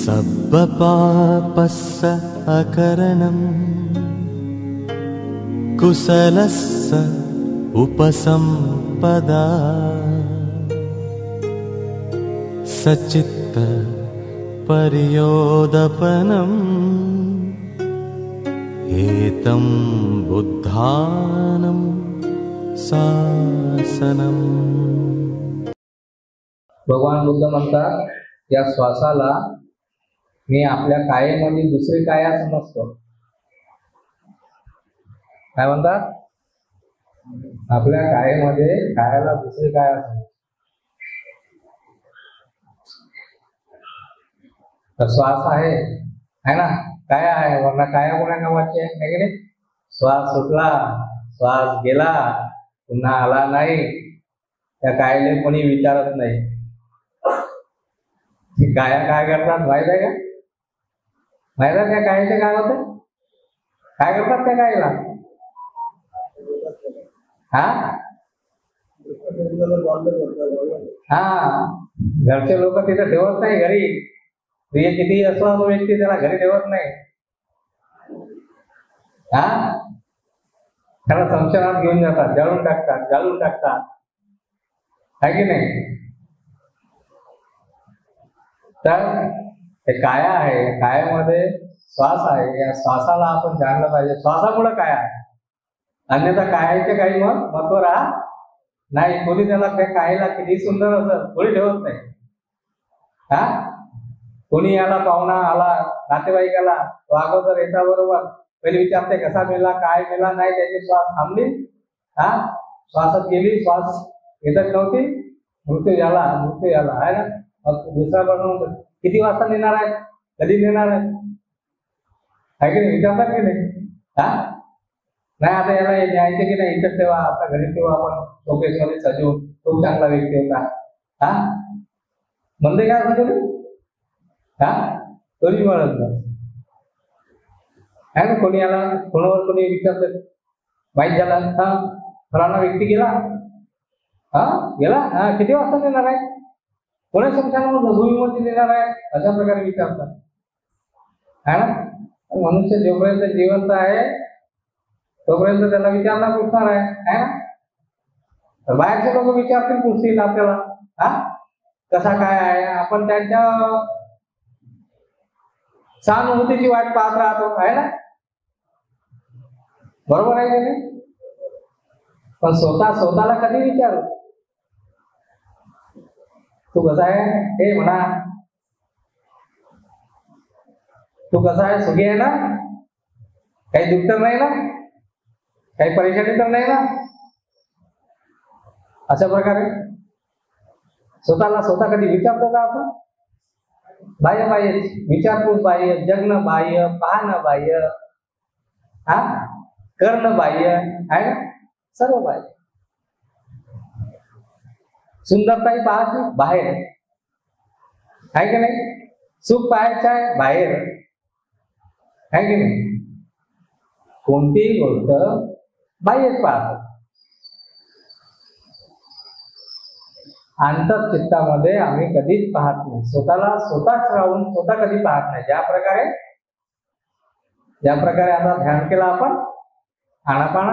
सब्बपापस्स अकरणं कुशलस्स उपसम्पदा सचित्त पर्योदपनम् एतं बुद्धानं शासनम्. भगवान बुद्ध म्हणतात, या श्वासाला मी आपल्या कायेमध्ये दुसरी काया समजतो. काय म्हणतात? आपल्या कायेमध्ये कायाला दुसरी काया समजतो. तर श्वास आहे ना, काया आहे, वरना काया कोणा कामाची आहे की नाही? श्वास सुटला, श्वास गेला, पुन्हा आला नाही, त्या कायले कोणी विचारत नाही. काया काय करतात माहित आहे का? माहित आहे त्या कायचे काय होते? काय करतात त्या कायला? घरचे लोक तिथे ठेवत नाही. घरी प्रिय कितीही असला तो व्यक्ती त्याला घरी ठेवत नाही. त्याला संशयात घेऊन जातात, जाळून टाकतात, आहे की नाही? तर हे काया आहे, कायामध्ये श्वास आहे. या श्वासाला आपण जाणलं पाहिजे. श्वासामुळे काय आहे, अन्यथा कायाचे काही महत्व राहत नाही. कोणी त्याला त्या कायला किती सुंदर असत कोणी ठेवत नाही. कोणी याला पाहुणा आला, नातेवाईक आला, तो अगोदर येता बरोबर पहिले विचारते कसा मेला, काय मेला, नाही त्याची श्वास थांबली, श्वासात गेली, श्वास येतच नव्हती, मृत्यू झाला आहे ना. दुसरा बनवून किती वाजता नेणार आहे, कधी नेणार आहे की नाही, विचारतात की नाही? नाही आता याला न्यायचे की नाही, इथं ठेवा, आपल्या घरी ठेवा, आपण शोकेस मध्ये सजवून, खूप चांगला व्यक्ती होता. म्हणते काय म्हणते तरी म्हणत नाही ना. कोणी आला, फोनवर कोणी विचारत माहीत झाला, फलाना व्यक्ती गेला, किती वाजता नेणार आहे, कोणा शमशानामध्ये भूमीमध्ये नेणार आहे, अशा प्रकारे विचारतात, है ना. मनुष्य जोपर्यंत जिवंत आहे तोपर्यंत त्याला विचारणा पुसणार आहे ना. तर बाहेरचे लोक विचारतील, पुसतील आपल्याला, कसा काय आहे. आपण त्यांच्या सहानुभूतीची वाट पाहत राहतो, आहे ना. बरोबर आहे की नाही? पण स्वतःला कधी विचारू, तू कसा आहे हे म्हणा, तू कसा आहे, सुखी आहे ना, काही दुःख तर नाही ना, काही परेशानी तर नाही ना. अशा प्रकारे स्वतः कधी विचारतो का आपण? बाह्य विचारपूस बाह्य, जगणं बाह्य, पाहणं बाह्य, करणं बाह्य, आहे ना, सर्व बाह्य. सुंदरताही पाहायची बाहेर, आहे की नाही. सुख पाहायचं आहे बाहेर, आहे की नाही. कोणतीही गोष्ट बाह्यच पाहतो. अंतःचित्तामध्ये आम्ही कधीच पाहत नाही. स्वतःच राहून स्वतः कधी पाहत नाही. ज्या प्रकारे आता ध्यान केलं आपण, आनापाना,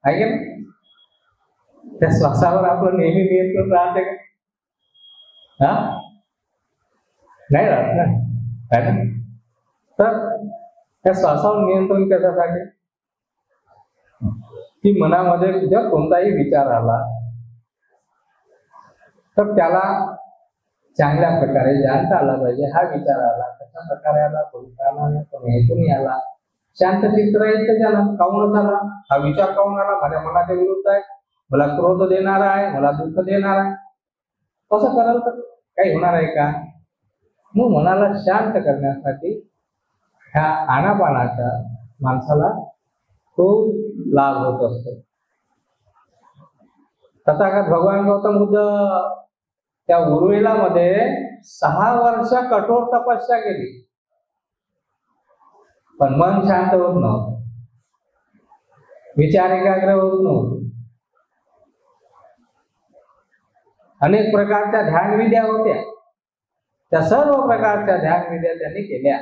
आहे की नाही, त्या श्वासावर आपलं नेहमी नियंत्रण राहते का? नाही राहत ना, आहे ना. तर त्या श्वासावर नियंत्रण कशासाठी? की मनामध्ये जर कोणताही विचार आला तर त्याला चांगल्या प्रकारे जाणता आला पाहिजे. हा विचार आला, कशा प्रकारे आला, कोणता आला, कोणी हेतून आला, शांत चित्त राहील त्याला. काऊनच आला हा विचार, काऊन आला, माझ्या मनाच्या विरुद्ध आहे, मला क्रोध देणारा आहे, मला दुःख देणार आहे, कसं कराल तर काही होणार आहे का? मग मनाला शांत करण्यासाठी ह्या आनापानाचा माणसाला खूप लाभ होत असतो. तथागत भगवान गौतम बुद्ध त्या उर्वेला मध्ये 6 वर्ष कठोर तपस्या केली, पण मन शांत होत नव्हतं, विचार एकाग्र होत नव्हते. अनेक प्रकारच्या ध्यान विद्या होत्या, त्या सर्व प्रकारच्या ध्यान विद्या त्यांनी केल्या.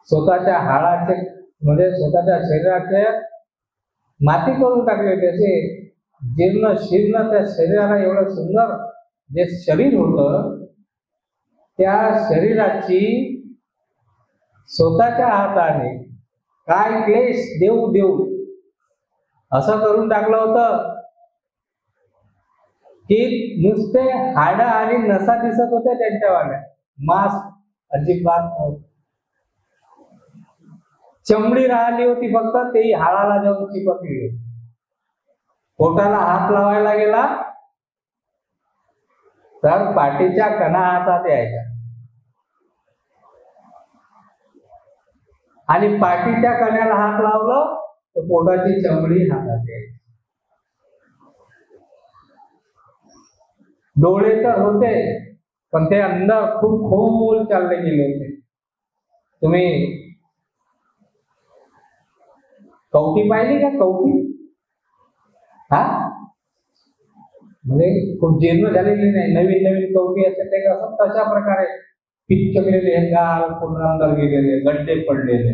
स्वतःच्या हाडाचे म्हणजे स्वतःच्या शरीराचे माती करून टाकले. त्याचे जीर्ण शीर्ण त्या शरीराला एवढं सुंदर जे शरीर होतं त्या शरीराची स्वतःच्या हाताने काय क्लेश देऊ देऊ असं करून टाकलं होतं की नुसते हाड आणि नसा दिसत होते त्यांच्यावाल्या, मांस अजिबात नव्हतं. चमडी राहिली होती फक्त, तेही हाडाला जाऊन चिपकली. पोटाला हात लावायला गेला तर पाठीच्या कणा हातात यायच्या आणि पाठीच्या कण्याला हात लावलं तर पोटाची चमडी हातात यायची. डोळे तर होते पण ते अंदर खूप खोल चालले गेले होते. तुम्ही कवटी पाहिली का? कवटी हा म्हणजे खूप जीर्ण झालेली नाही, नवीन नवीन कवटी असते ते कसं तशा प्रकारे पिचकलेले गाल पूर्ण अंदर गेलेले, गड्डे पडलेले,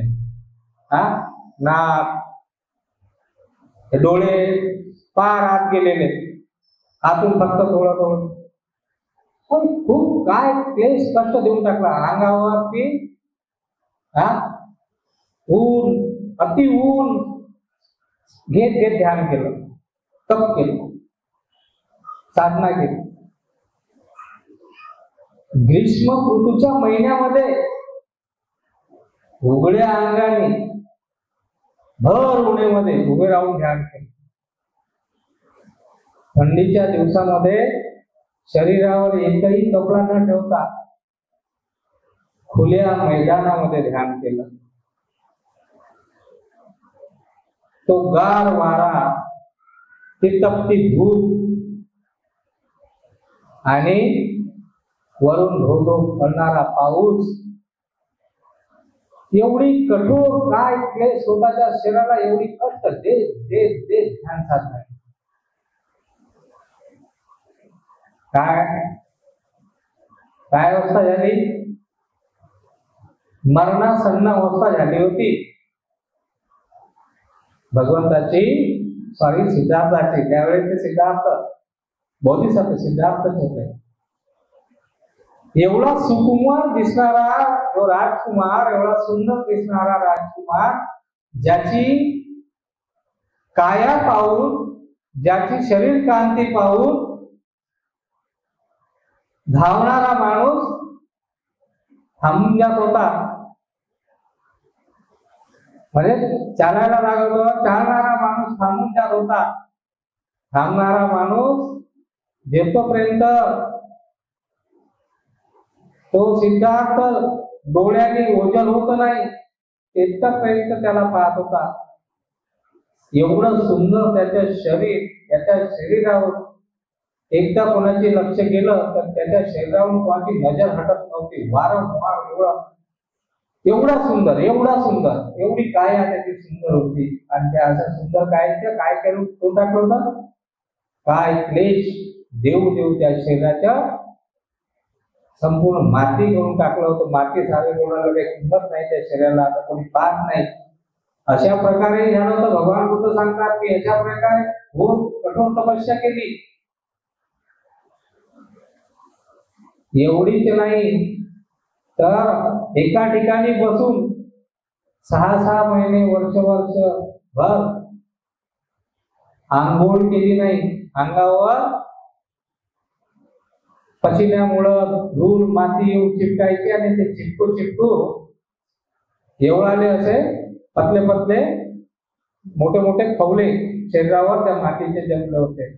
हा नाक, डोळे पार आत गेलेले, आतून फक्त थोडं थोडं. खूप काय क्लेश कष्ट देऊन टाकला अंगावरती. हा ऊन, अति ऊन घेत घेत ध्यान केलं, तप केलं, साधना केली. ग्रीष्म ऋतूच्या महिन्यामध्ये उघड्या अंगाने भर उन्हामध्ये उभे राहून ध्यान केलं. थंडीच्या दिवसामध्ये शरीरावर एकही कपडा न ठेवता खुल्या मैदानामध्ये ध्यान केलं. तो गार वारा, ती तपती धूप आणि वरून धो पडणारा पाऊस, एवढी कठोर काय क्लेश स्वतःच्या शरीराला एवढी कष्ट देत देत देत ध्यान साधना. काय काय अवस्था झाली? मरणासन्न अवस्था झाली होती भगवंताची, सॉरी सिद्धार्थाची. त्यावेळेस ते सिद्धार्थ बोधिसत्व सिद्धार्थच होते. एवढा सुकुमार दिसणारा जो राजकुमार, एवढा सुंदर दिसणारा राजकुमार, ज्याची काया पाहून, ज्याची शरीर कांती पाहून धावणारा माणूस थांबून जात होता. म्हणजे चालायला लागत होता, चालणारा माणूस थांबून जात होता. थांबणारा माणूस जेथपर्यंत तो सिद्धार्थ डोळ्याने ओझल होत नाही तिथपर्यंत त्याला पाहत होता. एवढं सुंदर त्याच्या शरीर, त्याच्या शरीरावर एकदा कोणाचे लक्ष गेलं तर त्याच्या शरीरावरून कोणाची नजर हटत नव्हती. वारंवार एवढा सुंदर, एवढा सुंदर, एवढी काया त्याची सुंदर होती. आणि त्या अशा सुंदर कायचं काय करून तो टाकलं होतं? काय क्लेश देऊ देऊ त्या शरीराच्या संपूर्ण माती करून टाकलं होतं. माती सारे कोणाला काही किंमत नाही त्या शरीराला, आता कोणी पाहत नाही. अशा प्रकारे झालं होतं. भगवान बुद्ध सांगतात की अशा प्रकारे खूप कठोर तपस्या केली. एवढीच नाही तर एका ठिकाणी बसून 6-6 महिने, वर्ष भर आंघोळ केली नाही. अंगावर पशिन्यामुळं धूळ माती येऊन चिपकायची आणि ते चिपकू एवढाले असे पतले पतले मोठे मोठे खवले शरीरावर त्या मातीचे जमले होते.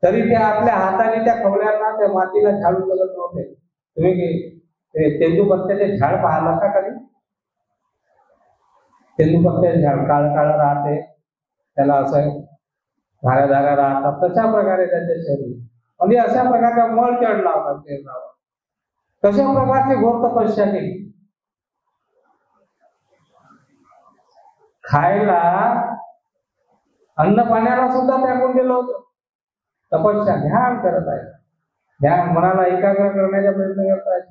तरी ते आपल्या हाताने त्या खवल्यांना, त्या मातीला झाडू शकत नव्हते. तुम्ही तेंदूपत्त्याचे झाड पाहिलं का कधी? तेंदूपत्त्याचे झाड काळं काळं राहते, त्याला असं धाऱ्या धाऱ्या राहतात. तशा प्रकारे त्याचे शरीर, म्हणजे अशा प्रकारचा मळ चढला होता शरीरावर. कशा प्रकारची घोर तपस्या केली. खायला अन्न पाण्याला सुद्धा त्यागून गेलं होतं. तपस्या ध्यान करत आहे. ध्यान मनाला एकाग्र करण्याचा प्रयत्न करतायत,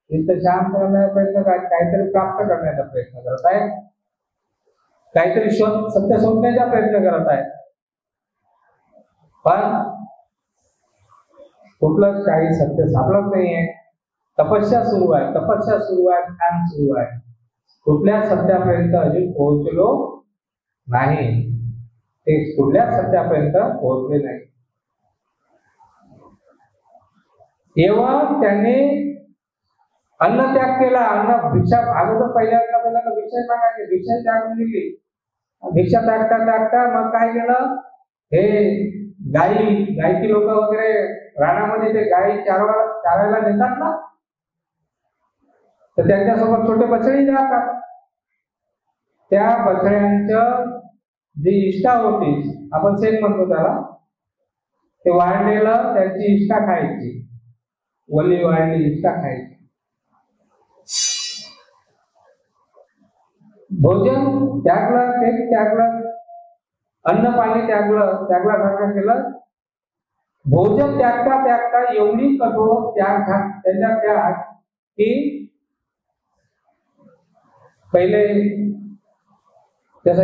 चित्त शांत करण्याचा प्रयत्न करतायत, काहीतरी प्राप्त करण्याचा प्रयत्न करत आहेत, काहीतरी सत्य शोधण्याचा प्रयत्न करत आहेत, पण कुठलंच काही सत्य सापडत नाहीये. तपस्या सुरू आहे, तपस्या सुरू आहे, ध्यान सुरू आहे, कुठल्या सत्यापर्यंत अजून पोहोचलो नाही. ते कुठल्या सत्यापर्यंत पोहोचले नाही. तेव्हा त्यांनी अन्न त्याग केला. अन्न भिक्षा अगोदर पहिल्यांदा भिक्षा मागायची, भिक्षा त्यागून दिली. भिक्षा टाकता मग काय केलं, हे गायकी लोक वगैरे रानामध्ये ते गायी चारायला नेतात ना, तर त्यांच्यासोबत छोटे बछडी राहतात. त्या बछड्यांचं जी इष्टा होती, आपण शेण म्हणतो त्याला, ते वाढलेलं त्यांची इष्टा खायची, वली वाढली इष्टा खायची. भोजन त्यागलं, ते त्यागलं, अन्न पाणी त्यागला केलं. भोजन त्यागता एवढी कठोर त्यांच्या त्याग की पहिले जसं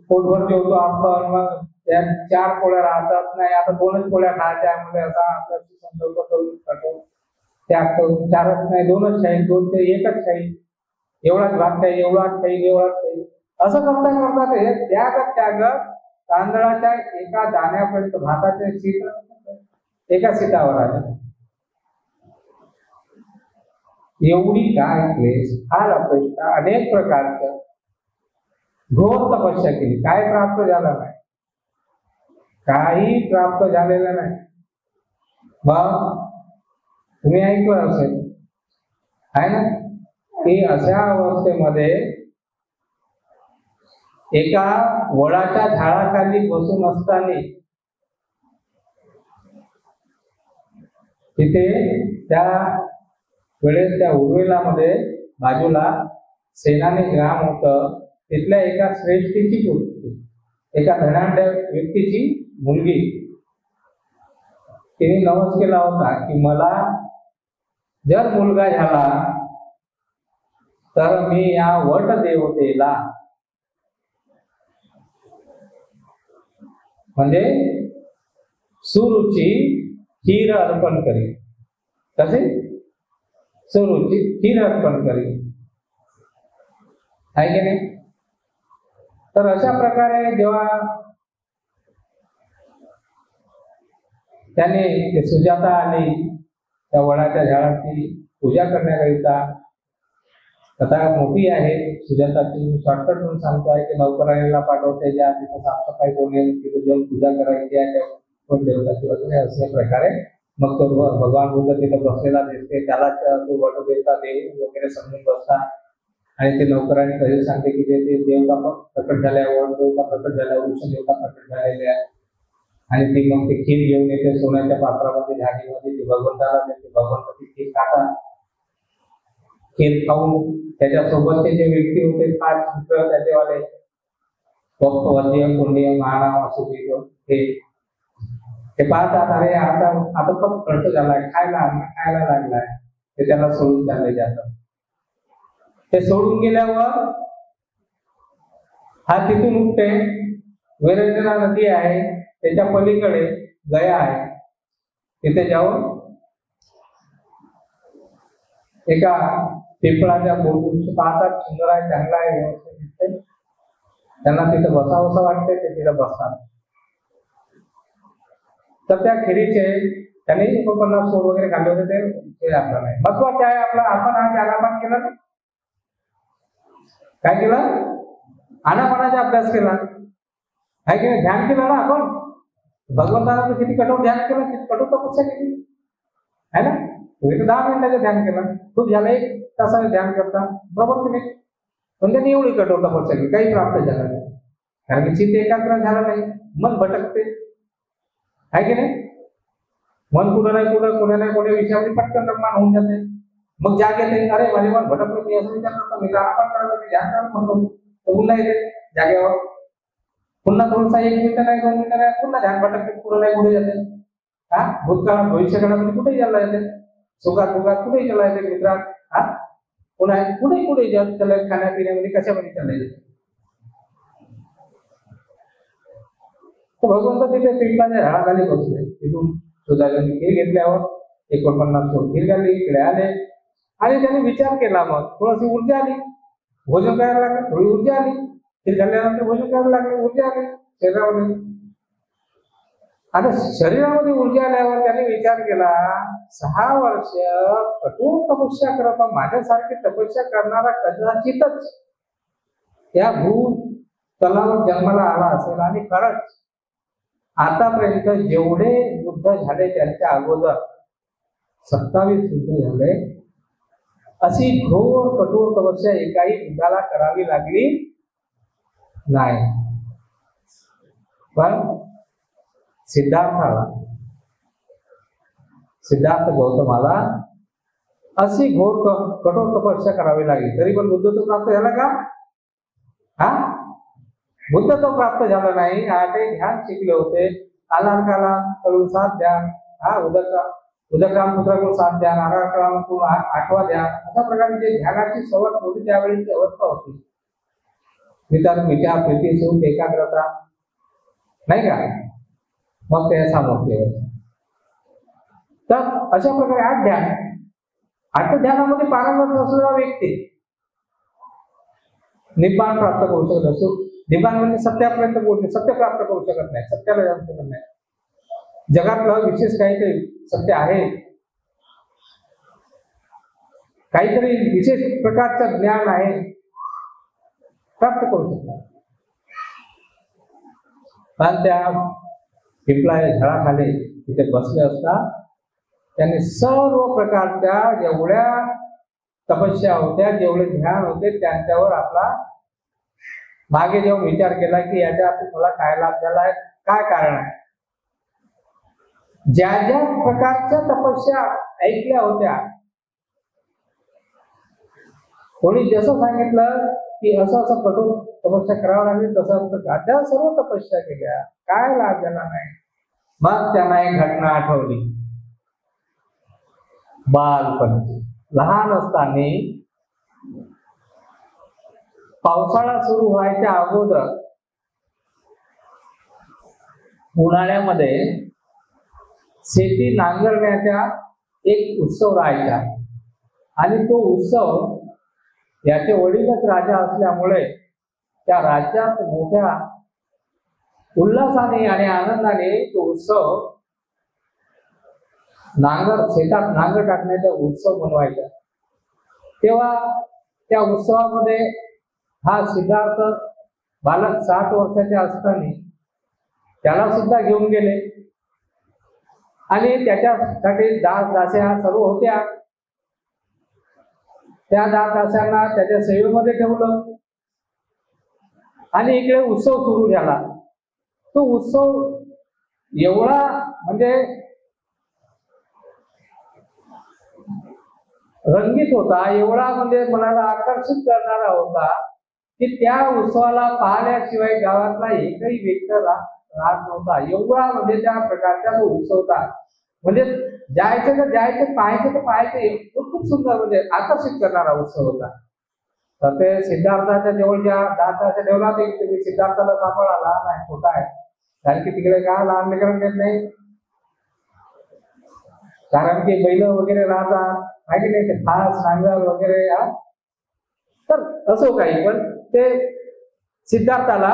पोटभर जेवतो आपण, मग त्या 4 पोळ्या राहतात नाही, आता 2च पोळ्या खायच्या, म्हणजे असा आपला संकल्प करून कठोर त्याग करून 4च नाही 2च खाईल, 2 ते 1च खाईल, एवढाच भात खाईल, एवढाच खाईल, असं करता ते त्याग तांदळाच्या एका दाण्यापर्यंत, भाताचे शीत एका शीतावर आले. एवढी काय क्लेश, फार अपेक्षा, अनेक प्रकारचं घोर तपस्या केली, काय प्राप्त झालं नाही, काही प्राप्त झालेलं नाही. मग तुम्ही ऐकलं असेल आहे ना, की अशा अवस्थेमध्ये एका वडाच्या झाडाखाली बसून असताना तिथे त्या वेळेस त्या उर्वेलामध्ये बाजूला सेनानी ग्राम होतं, तिथल्या एका श्रेष्ठीची पोरगी, एका धनाढ्य व्यक्तीची मुलगी, तिने नवस केला होता की मला जर मुलगा झाला तर मी या वट देवतेला, म्हणजे सुरुची खीर अर्पण करेल. कसे? सुरुची खीर अर्पण करेल, आहे की नाही? तर अशा प्रकारे जेव्हा त्याने सुजाता आली त्या वडाच्या झाडाची पूजा करण्याकरिता, कथा मोठी आहे सुजाताची, मी शॉर्टकट म्हणून सांगतो आहे की नौकराणीला पाठवते, ज्या तिथं साफसफाई कोणी तिथे जाऊन पूजा करायची आहे त्या देवताची वगैरे, अशा प्रकारे मग तो भगवान बुद्ध तिथे बसलेला दिसते, त्याला तो वटदेवता देव वगैरे समजून बसतात. आणि ते नौकरांनी कधी सांगते की ते देवता पण प्रकट झाल्यावर, देवता प्रकट झाल्यावर, वृक्ष देवता प्रकट झालेले आहे. आणि ती मग ते खीर घेऊन येते सोन्याच्या पात्रामध्ये, झाडीमध्ये, ती भगवंताला देते. भगवंत ती खीर खातात. खीर खाऊन त्याच्यासोबतचे जे व्यक्ती होते 5 मित्र त्याचेवाले, वर्जीय पुण्य मानव असे ते पाहतात, अरे आता खूप खर्च झालाय, खायला लागलाय, ते त्याला सोडून चालले जातात. ते सोडून गेल्यावर हा तिथून उठते, वेरेंद्रा नदी आहे त्याच्या पलीकडे गया आहे, तिथे जाऊन एका पिंपळाच्या बोलून पाहतात, सुंदर आहे, चांगला आहे, व्यवस्थित दिसते, त्यांना तिथं बसावंसं वाटते, ते तिथं बसतात. तर त्या खिरीचे त्यांनी 49 सोड वगैरे खाल्ले होते, ते आपलं नाही महत्वाचे आहे. आपला आपण आज आनापान केला ना, काय केलं? आनापानाचा अभ्यास केला आहे की नाही, ध्यान केलं ना आपण. भगवंताला किती कठोर ध्यान केलं, किती कठोर तपस्या केली आहे ना. तुम्ही 10 मिनिटाचं ध्यान केलं, खूप झालं 1 तासाने ध्यान करता, बरोबर की नाही? पण त्यांनी एवढी कठोर तपस्या केली, काही प्राप्त झालं नाही, कारण की चित्त एकाग्र झालं नाही, मन भटकते, आहे की नाही? मन कुठं नाही कुठे विषयामध्ये पटकन निर्माण होऊन जाते. मग जाग येते, अरे माझे मन भटकलं, मी असं विचार करतो, मी आराम करतो, मी ध्यान करत म्हणतो, पुन्हा येते जागेवर, पुन्हा थोडसा 1 मिनिट नाही 2 मिनिटं नाही, पुन्हा ध्यान भटकते, पुढे नाही पुढे जाते. भूतकाळात भविष्यकाळामध्ये कुठेही चालला येते, सुखात दुखात कुठेही चालला येते मित्रात, पुन्हा कुठे कुठे चालला खाण्यापिण्यामध्ये कशामध्ये चालला येते. भगवंत तिथे पिंपळाच्या झाडाखाली बसले. तिथून सुधागरने खीर घेतल्यावर 49 कोट खीर घालली, इकडे आले आणि त्यांनी विचार केला. मग थोडीशी ऊर्जा आली, भोजन करायला लागले, थोडी ऊर्जा आली, खीर घालल्यानंतर भोजन करायला लागले, ऊर्जा आली शरीरामध्ये. आता शरीरामध्ये ऊर्जा आल्यावर त्यांनी विचार केला, 6 वर्ष कठोर तपस्या करत माझ्यासारखी तपस्या करणारा कदाचितच त्या तलावर जन्माला आला असेल. आणि खरंच आतापर्यंत जेवढे युद्ध झाले त्यांच्या अगोदर 27 युद्ध झाले, अशी घोर कठोर तपस्या एकाही युद्धाला करावी लागली नाही. पण सिद्धार्थ गौतमाला अशी घोर कठोर तपस्या करावी लागली, तरी पण बुद्ध तो प्राप्त झाला का? बुद्ध तो प्राप्त झाला नाही. आठही ध्यान शिकले होते. आलारकाला कडून 7 ध्यान, उदकराम पुत्राकडून 7 ध्यान, आलारकालाकडून 8वा ध्यान, अशा प्रकारे जे ध्यानाची सर्वात मोठी त्यावेळीची अवस्था होती. विचार प्रीती सुख एकाग्रता, नाही का? मग ते सामर्थ्य. तर अशा प्रकारे 8 ध्यान, 8 ध्यानामध्ये पारंगत असलेला व्यक्ती निब्बाण प्राप्त करू शकत असो. निब्बाण म्हणजे सत्यापर्यंत पोहोचणे, सत्य प्राप्त करू शकत नाही, सत्याला जाऊ शकत नाही. जगातलं विशेष काहीतरी सत्य आहे, काहीतरी विशेष प्रकारचं ज्ञान आहे, प्राप्त करू शकतात. पण त्या पिंपळाच्या झाडाखाली तिथे बसले असता त्यांनी सर्व प्रकारच्या जेवढ्या तपस्या होत्या, जेवढे ध्यान होते, त्यांच्यावर आपला मागे जेव्हा विचार केला की याच्या मला काय लाभ झालाय, काय कारण आहे. ज्या ज्या प्रकारच्या तपस्या ऐकल्या होत्या, कोणी जसं सांगितलं की असं असं कठोर तपस्या करावं लागेल, तसं त्या सर्व तपस्या केल्या, काय लाभ झाला नाही. मग त्यांना एक घटना आठवली. बालपणी लहान असताना पावसाळा सुरू व्हायच्या अगोदर उन्हाळ्यामध्ये शेती नांगरण्याचा एक उत्सव राहायचा. आणि तो उत्सव याचे वडीलच राजा असल्यामुळे त्या राज्यात मोठ्या उल्हासाने आणि आनंदाने तो उत्सव शेतात नांगर टाकण्याचा उत्सव बनवायचा. तेव्हा त्या उत्सवामध्ये हा सिद्धार्थ बालक 7 वर्षाचे असताना त्याला सुद्धा घेऊन गेले आणि त्याच्यासाठी दास-दास्या सर्व होत्या. त्या दास-दास्यांना त्याच्या सेवेमध्ये ठेवलं आणि इकडे उत्सव सुरू झाला. तो उत्सव एवढा म्हणजे रंगीत होता, एवढा म्हणजे मनाला आकर्षित करणारा होता की त्या उत्सवाला पाहण्याशिवाय गावातला एकही व्यक्ती राहत नव्हता. एवढा म्हणजे त्या प्रकारचा तो उत्सव होता. म्हणजे जायचं तर जायचं, पाहायचं तर पाहायचं, खूप सुंदर म्हणजे आकर्षित करणारा उत्सव होता. तर ते सिद्धार्थाच्या जवळ ज्या दाताच्या ठेवला ते तुम्ही सिद्धार्थाला सांभाळा, लहान आहे, छोटा आहे, कारण की तिकडे काय लहान लेकरण देत नाही, कारण की बैल वगैरे राहतात, माहिती नाही, ते फास नांगर वगैरे. तर असो काही, पण ते सिद्धार्थाला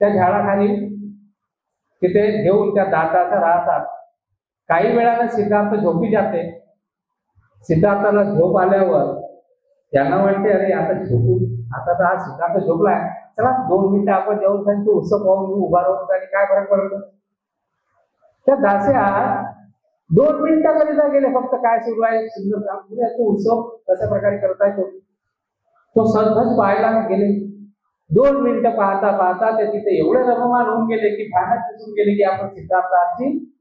त्या झाडाखाली तिथे घेऊन त्या दाताचा राहतात. काही वेळाने सिद्धार्थ झोपी जाते. सिद्धार्थाला झोप आल्यावर त्यांना वाटते अरे आता झोपू, आता तर हा सिद्धार्थ झोपलाय, चला 2 मिनिटं आपण जेवण खाली तो उत्सव पाहून उभा राहून आणि काय फरक पडतो. त्या दास्या 2 मिनिटाकरिता गेले, फक्त काय सुरू आहे सुंदर तो उत्सव कशा प्रकारे करता येतो तो सहज पाहायला गेले. 2 मिनिटं पाहता पाहता ते तिथे एवढे रममान होऊन गेले की ध्यानात दिसून गेले की आपण सिद्धार्थाची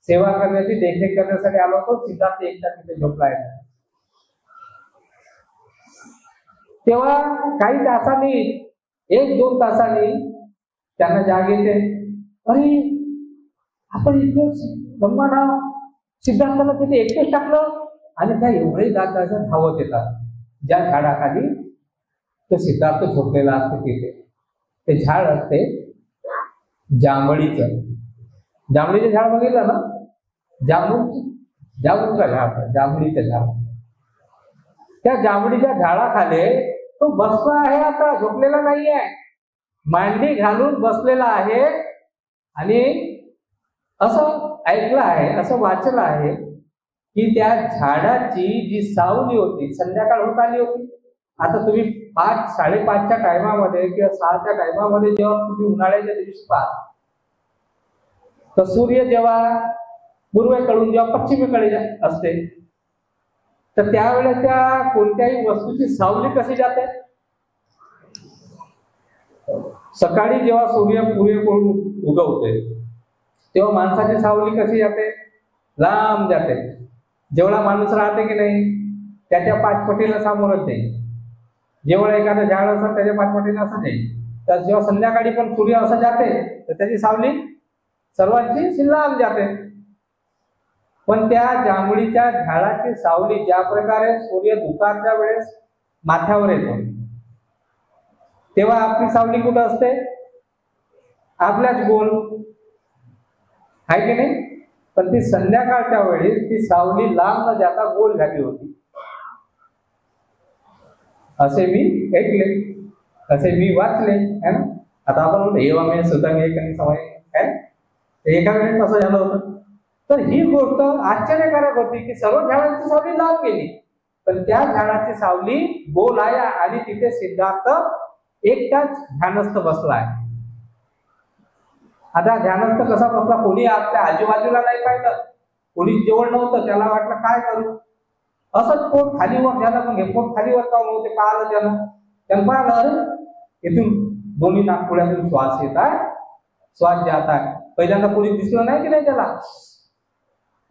सेवा करण्याची, देखरेख करण्यासाठी आलो होतो. सिद्धार्थ एकटा तिथे झोपला आहे. तेव्हा काही तासांनी, 1-2 तासांनी त्यांना जाग येते, अरे आपण इथे ब्रह्मांड सिद्धार्थाला तिथे एकटेच टाकलं आणि त्या एवढे दादाच्या धावत येतात. ज्या झाडाखाली तो सिद्धार्थ झोपलेला असते तिथे ते झाड असते जांभळीचं. जांभळीचं झाड बघितलं ना, जांभूळचं झाड, जांभळीचं झाड. त्या जांभळीच्या झाडाखाली तो बसला आहे, आता झोपलेला नाही आहे, मांडी घालून बसलेला आहे. आणि असं ऐकलं आहे, असं वाचलं आहे की त्या झाडाची जी सावली होती, संध्याकाळ होत आली होती. आता तुम्ही 5-5:30च्या टायमामध्ये किंवा 6च्या टायमामध्ये जेव्हा तुम्ही उन्हाळ्याच्या दिवशी पाहता, तर सूर्य जेव्हा पूर्वेकडून जेव्हा पश्चिमेकडे असते, तर त्यावेळेस त्या कोणत्याही वस्तूची सावली कशी जाते? सकाळी जेव्हा सूर्य पूर्वेकडून उगवते तेव्हा माणसाची सावली कशी जाते? लांब जाते. जेवढा माणूस राहते की नाही त्याच्या 5 पटीला सामोरच जाईल. जेवढा एखादं झाड असं त्याच्या 5 पटीला असं जाईल. तर जेव्हा संध्याकाळी पण सूर्य असं जाते तर त्याची सावली सर्वांची लांब जाते. पण त्या जांभळीच्या झाडाची सावली ज्या प्रकारे सूर्य दुपारच्या वेळेस माथ्यावर येतो तेव्हा आपली सावली कुठं असते? आपल्याच गोल, आहे की नाही? पण ती संध्याकाळच्या वेळेस ती सावली लांब न जाता गोल झाली होती, असे मी ऐकले, असे मी वाचले, है ना. आता आपण म्हणतो एवा मे सुतंग एक समय काय, एका वेळेस असं झालं होतं. तर ही गोष्ट आश्चर्यकारक होती की सर्व झाडांची सावली लांब गेली, पण त्या झाडाची सावली गोल आहे आणि तिथे सिद्धार्थ एकटाच ध्यानस्थ बसला आहे. आता ध्यानस्थ कसा बसला? कोणी आपल्या आजूबाजूला नाही पाहिलं, कोणी जवळ नव्हतं, त्याला वाटलं काय करू, असंच पोट खालीवर झालं. मग हे पोट खालीवर का नव्हते पाहिलं त्यानं पाहिलं, इथून दोन्ही नाकपुड्यातून श्वास येत आहे, श्वास जात आहे. पहिल्यांदा कोणी दिसलं नाही की नाही त्याला,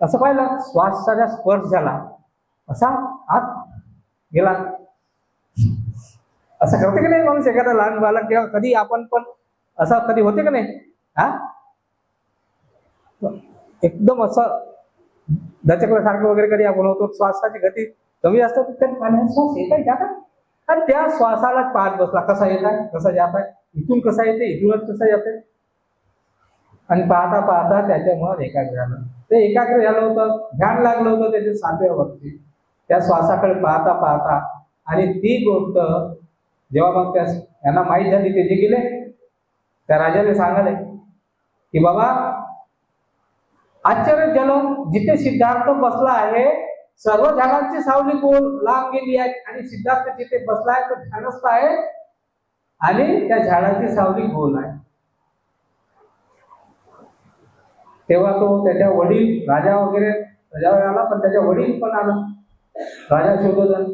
असं पाहिलं, श्वासाचा स्पर्श झाला, असा आत गेला. असं करते की नाही माणूस? एखादा लहान बालक किंवा कधी आपण पण असं कधी होते का नाही? हा, एकदम असं दचकल्यासारखं वगैरे कधी आपण होतो, श्वासाची गती कमी असतात, श्वास येत आहे जाता, आणि त्या श्वासाला पाहत बसला, कसा येत आहे, कसा जात आहे, इथून कसा येते, इथूनच कसा येते. आणि पाहता पाहता त्याच्या मन एकाग्र झालं. ते एकाग्र झालं होतं, ध्यान लागलं होतं त्याच्या 7व्या वर्षी, त्या श्वासाकडे पाहता पाहता. आणि ती गोष्ट जेव्हा मग यांना माहीत झाली, ते जे गेले त्या राजाने सांगाले की बाबा आश्चर्य झालं, जिथे सिद्धार्थ बसला आहे सर्व झाडांची सावली गोल लांब गेली आहे आणि सिद्धार्थ जिथे बसला आहे तो ध्यानस्थ आहे आणि त्या झाडाची सावली गोल आहे. तेव्हा तो त्याच्या वडील, राजा वगैरे राजावर आला, पण त्याच्या वडील पण आला, राजा शोधोधन.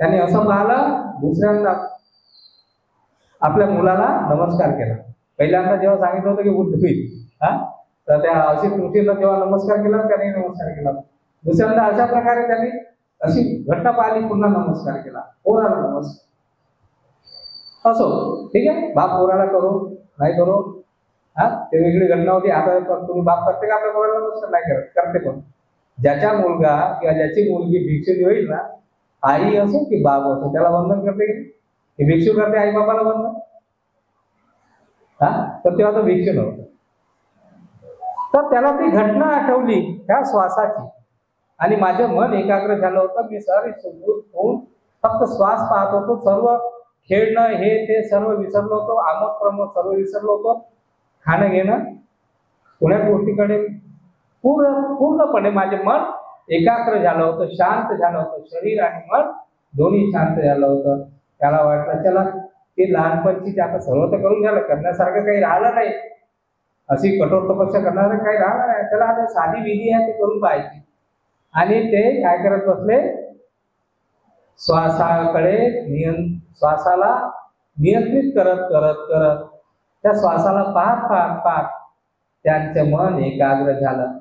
त्याने असं पाहिलं, दुसऱ्यांदा आपल्या मुलाला नमस्कार केला. पहिल्यांदा जेव्हा सांगितलं होतं की बुद्ध होईल, तर त्या अशी कृतीला जेव्हा नमस्कार केला त्याने नमस्कार केला. दुसऱ्यांदा अशा प्रकारे त्यांनी अशी घटना पाहिली, पुन्हा नमस्कार केला, पोराला नमस्कार. असो, ठीक आहे, बाप पोराला करो नाही करो, ते वेगळी घटना होती. आता तुम्ही बाप करते का आपल्या पोराला नमस्कार? नाही करत, करते. पण ज्याचा मुलगा किंवा ज्याची मुलगी भिक्षुक होईल ना, आई असो की बाप असो, त्याला वंदन करते की भिक्षू करते आई बाबाला वंदन? तर तेव्हा तो भिक्षू नव्हता. तर त्याला ती घटना आठवली त्या श्वासाची आणि माझं मन एकाग्र झालं होतं. मी सारी सुबूत होऊन फक्त श्वास पाहत होतो, सर्व खेळणं हे ते सर्व विसरलो होतो, आमोद प्रमोद सर्व विसरलो होतो, खाणं घेणं कोण्या गोष्टीकडे पूर्णपणे माझे मन एकाग्र झालं होतं, शांत झालं होतं. शरीर आणि मन दोन्ही शांत झालं होतं. त्याला वाटलं चला ते लहानपणची आता सर्व तर करून झालं, करण्यासारखं काही राहिलं नाही, अशी कठोर तपस्या करणारं काही राहिलं नाही, त्याला आता साधी विधी आहे ते करून पाहायची. आणि ते काय करत बसले, श्वासाकडे श्वासाला नियंत्रित करत करत करत त्या श्वासाला पाहत पाहत पाहत त्यांचं मन एकाग्र झालं,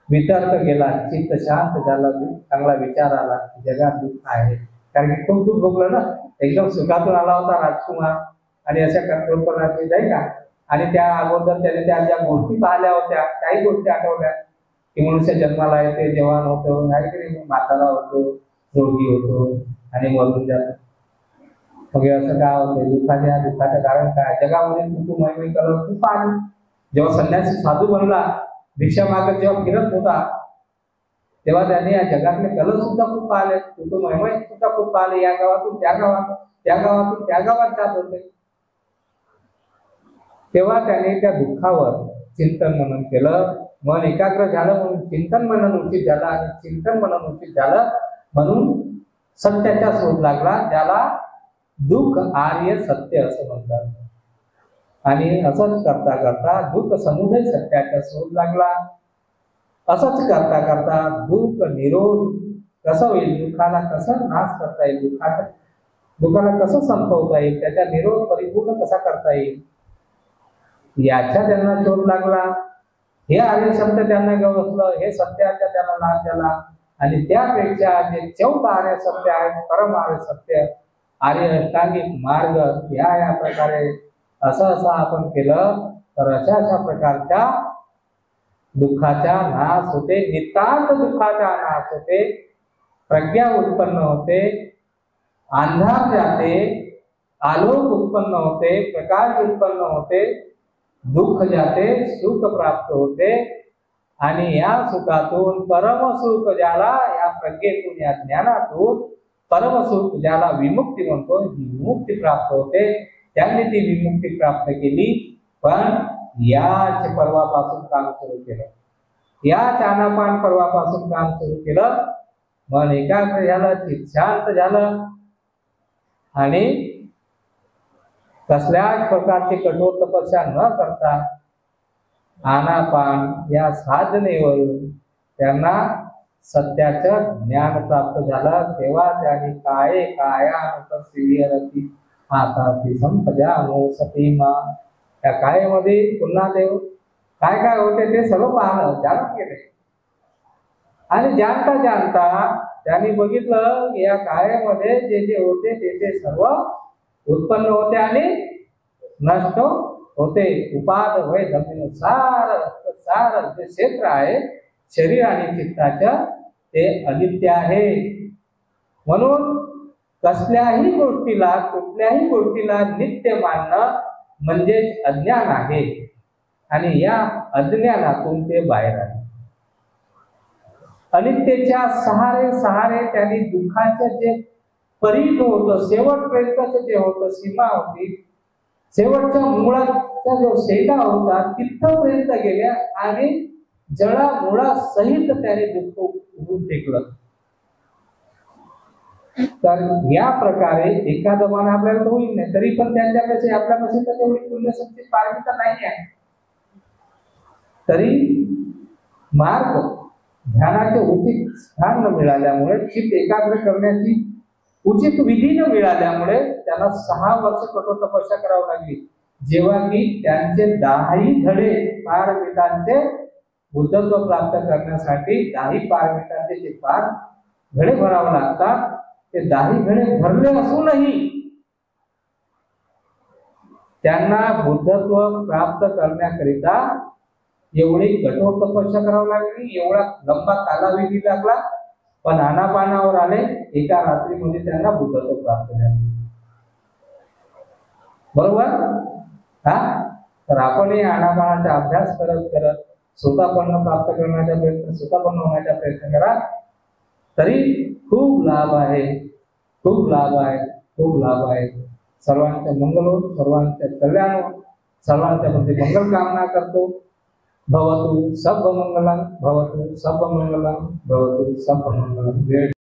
वितर्क गेला, चित्त शांत झालं, चांगला विचार आला, जगात दुःख आहे. कारण की खूप दुःख भोगलं ना, एकदम सुखातून आला होता राजकुमार आणि अशा कल्पना जाईल का. आणि त्या अगोदर त्याने त्या ज्या गोष्टी पाहिल्या होत्या त्याही गोष्टी आठवल्या. की मनुष्य जन्माला येते, जवान होतो, आहे की नाही, म्हातारा होतो, रोगी होतो आणि मरून जातो. मग हे असं काय होते? दुःखाचं कारण काय? जगामध्ये कुटुंब कलह खूप आले. जेव्हा संन्यासी साधू बनला, भिक्षा मागत जेव्हा फिरत होता, तेव्हा त्याने या जगातले कलह सुद्धा खूप आले, कुटुंब सुद्धा खूप आले. या गावातून त्या गावात, त्या गावातून त्या गावात जात होते. तेव्हा त्याने त्या दुःखावर चिंतन मनन केलं. मन एकाग्र झालं म्हणून चिंतन मनन उचित झालं, आणि चिंतन मनन उचित झालं म्हणून सत्याचा शोध लागला, ज्याला दुःख आर्य सत्य असं म्हणतात. आणि असंच करता करता दुःख समुदय सत्याचा शोध लागला. असंच करता करता दुःख निरोध कसं होईल, दुःखाला कसं नाश करता येईल, दुःखाला कसं संपवता येईल, त्याचा निरोध परिपूर्ण कसा करता येईल, याचा त्यांना शोध लागला. हे आर्य सत्य त्यांना गवसलं, हे सत्याचा त्यांना लाभ झाला. आणि त्यापेक्षा जे चौथ आर्य सत्य आहे, परम आर्य सत्य, आर्य अष्टांगिक मार्ग, या प्रकारे असं आपण केलं तर अशा प्रकारच्या दुःखाचा नाश होते, नितांत दुःखाचा नाश होते, प्रज्ञा उत्पन्न होते, अंधार जाते, आलोक उत्पन्न होते, प्रकाश उत्पन्न होते, दुःख जाते, सुख प्राप्त होते. आणि या सुखातून परम सुख ज्याला, या प्रज्ञेतून, या ज्ञानातून परम सुख ज्याला विमुक्ती म्हणतो, ही विमुक्ती प्राप्त होते. त्यांनी ती विमुक्ती प्राप्त केली, पण याच पर्वापासून काम सुरू केलं, याच आनापान पर्वापासून काम सुरू केलं. मन एकाग्र झालं, चित्त शांत झालं, आणि कसल्याच प्रकारची कठोर तपस्या न करता आनापान या साधनेवरून त्यांना सत्याचं ज्ञान प्राप्त झालं. तेव्हा त्यांनी काये कायानुत सिवियरती हाताती संपजानो सतीमा, त्या कायेमध्ये पुन्हा देव काय काय होते ते सर्व पाहणं, जाणून गेले. आणि जाणता जाणता त्यांनी बघितलं की या कायेमध्ये जे जे होते ते सर्व उत्पन्न होते आणि नष्ट होते. उपाद वय जमीन सार जे क्षेत्र आहे शरीर आणि चित्ताचं, ते अनित्य आहे. म्हणून कसल्याही गोष्टीला, कुठल्याही गोष्टीला नित्य मानणं म्हणजेच अज्ञान आहे, आणि या अज्ञानातून ते बाहेर आहे. अनित्यच्या सहारे त्यांनी दुःखाचं जे परीघ होतं, शेवटपर्यंतच जे होतं, सीमा होती, शेवटच्या मुळाचा जो शेंडा होता तिथपर्यंत गेल्या, आणि जळा मुळा सहित त्याने दुःख उडून फेकलं. तर या प्रकारे एखादं मन आपल्याला होईल नाही, तरी पण त्यांच्यापाशी आपल्यापाशी तर तेवढी पुण्यशक्ती पारमिता नाही आहे. तरी मार्ग ध्यानाचे उचित स्थान न मिळाल्यामुळे, चित्त एकाग्र करण्याची उचित विधी न मिळाल्यामुळे त्यांना 6 वर्ष कठोर तपस्या करावी लागली. जेव्हा की त्यांचे 10 धडे पारमितांचे बुद्धत्व प्राप्त करण्यासाठी 10 पारमितांचे जे धडे भरावे लागतात, ते 10 धडे भरले असूनही त्यांना बुद्धत्व प्राप्त करण्याकरिता एवढी कठोर तपस्या करावी लागली, एवढा लंबा कालावधी लागला. पण आनापानावर आले, एका रात्रीमध्ये त्यांना बुद्धत्व प्राप्त झाले. बरोबर हा? तर आपण हे आनापानाचा अभ्यास करत करत स्वतःपन्न प्राप्त करण्याचा प्रयत्न, स्वतःपन्न होण्याचा प्रयत्न करा. तरी खूप लाभ आहे, खूप लाभ आहे, खूप लाभ आहे. सर्वांचे मंगल हो, सर्वांचे कल्याण हो, सर्वांच्या प्रति मंगल कामना करतो. भवतु सब मंगलम, भवतु सब मंगलम, भवतु सब मंगलम.